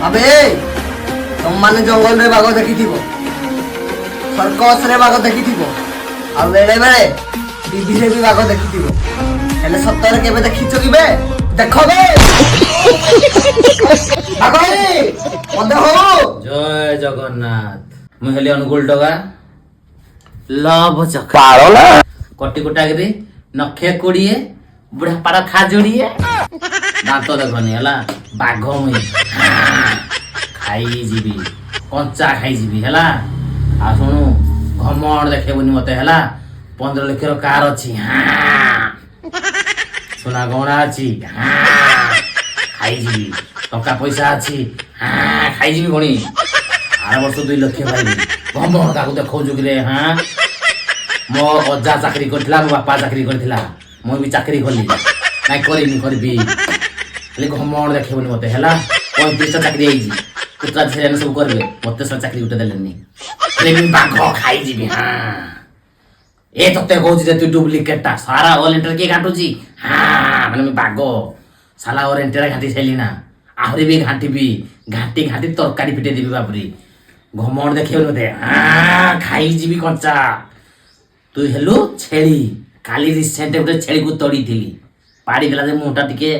আবে ତମମାନେ ଜଙ୍ଗଲରେ ବାଘ ଦେଖିଥିବ, ସର୍କସରେ ବାଘ ଦେଖିଥିବ, ଆଉ ବେଳେ ବେଳେ ଟିଭିରେ ବି ବାଘ ଦେଖିଥିବ, ହେଲେ ସତରେ କେବେ ଦେଖିଛ କି ବେ? ଦେଖ ବେ ବାଘ ମତେ ହଉ। ଜୟ ଜଗନ୍ନାଥ। ମୁଁ ହେଲି ଅନୁଗୁଳ ଟଗା ଲଭ ଚକା କଟି କୁଟାକିରି ନଖେ କୋଡ଼ିଏ ବୁଢା ପାଡ଼ ଖାଜୁଡିଏ ଦାନ୍ତ ଦେଖନି ହେଲା ବାଘ ମୁଇଁ ଖାଇଯିବି କଞ୍ଚା ଖାଇଯିବି ହେଲା। ଆଉ ଶୁଣୁ ଘମଣ୍ଡ ଦେଖେଇବୁନି ମତେ ହେଲା। 15 ଲକ୍ଷର କାର ଅଛି ସୁନା ଗହଣା ଅଛି ଖାଇଯିବି। ଟଙ୍କା ପଇସା ଅଛି ଖାଇଯିବି ଭଣି। ଆର ବର୍ଷ 2 ଲକ୍ଷ ପାଇବି। ଘମଣ୍ଡ ତାକୁ ଦେଖଉଛୁ କିରେ ମୋ ଅଜା ଚାକିରି କରିଥିଲା, ମୋ ବାପା ଚାକିରି କରିଥିଲା, ମୁଁ ବି ଚାକିରି କଲି ନାଇଁ କରିବି ହେଲେ ଘମଣ୍ଡ ଦେଖେଇବୁନି ମତେ ହେଲା। 35ଟା ଚାକିରି ହେଇଛି ପୁତ୍ରା ଝିଅ ସବୁ କରିବେ, ମତେ ସେ ଚାକିରି ଗୋଟେ ଦେଲେନି ହେଲେ ବି ବାଘ ଖାଇଯିବି। ଏ ତତେ କହୁଛି ଯେ ତୁ ଡୁପ୍ଲିକେଟଟା ସାରା ଅଲ୍ ଇଣ୍ଟର କିଏ ଘାଣ୍ଟୁଛି ମାନେ ମୁଁ ବାଘ ସାଲା ଅଲ୍ ଇଣ୍ଟର ଘାଣ୍ଟି ସାଇଲି ନା ଆହୁରି ବି ଘାଣ୍ଟିବି। ଘାଣ୍ଟି ଘାଣ୍ଟି ତରକାରୀ ପିଟେଇ ଦେବି ବାପରି। ଘମଣ୍ଡ ଦେଖେଇବୁନି ମତେ ଖାଇଯିବି କଞ୍ଚା। ତୁ ହେଲୁ ଛେଳି। କାଲି ରିସେଣ୍ଟ ଗୋଟେ ଛେଳିକୁ ତଡ଼ିଥିଲି, ପାଡ଼ିଦେଲା ଯେ ମୁହଁଟା ଟିକେ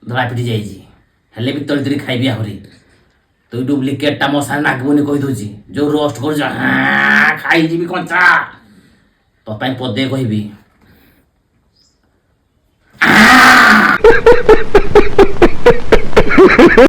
ଧଳା ପିଟି ଯାଇଛି, ହେଲେ ବି ତଳି ଖାଇବି ଆହୁରି। ତୁ ଡୁପ୍ଲିକେଟଟା ମୋ ସାଙ୍ଗେ ନାଗିବୁନି କହିଦଉଛି। ଯୋଉ ରୋଷ୍ଟ କରୁଛ ଖାଇଯିବି କଞ୍ଚା। ତୋ ପାଇଁ ପଦେ କହିବି